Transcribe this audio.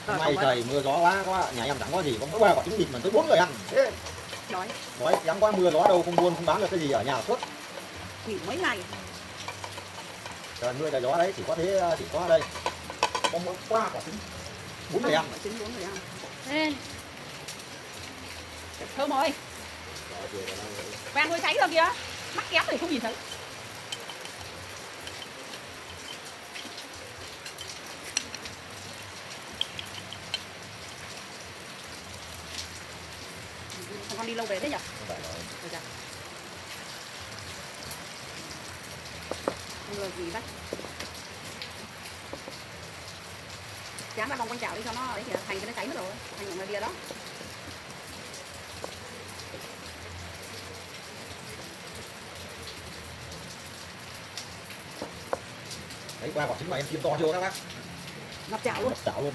Hôm nay trời mưa gió quá, nhà em chẳng có gì, có mỗi 3 quả trứng vịt mà tới 4 người ăn. Thế Đói. đói, chẳng có mưa gió đâu, không buôn không bán được cái gì ở nhà suốt. Nghỉ mấy ngày. Trời mưa trời gió đấy, chỉ có thế, chỉ có đây. Có mỗi 3 quả trứng, 4 người ăn. Quả trứng 4 người ăn. Ê. Thơm ơi. Quen nuôi cháy rồi kìa. Mắt kém thì không nhìn thấy. Con đi lâu về thế nhỉ? Không ngờ gì đấy. Chán ra vòng quanh chảo đi cho nó đấy kìa, thành cái nó cháy mất rồi, thành ở ngoài bia đó. Đấy 3 quả trứng mà em chiên to chưa các bác? Ngập chảo luôn. Ngập chảo luôn.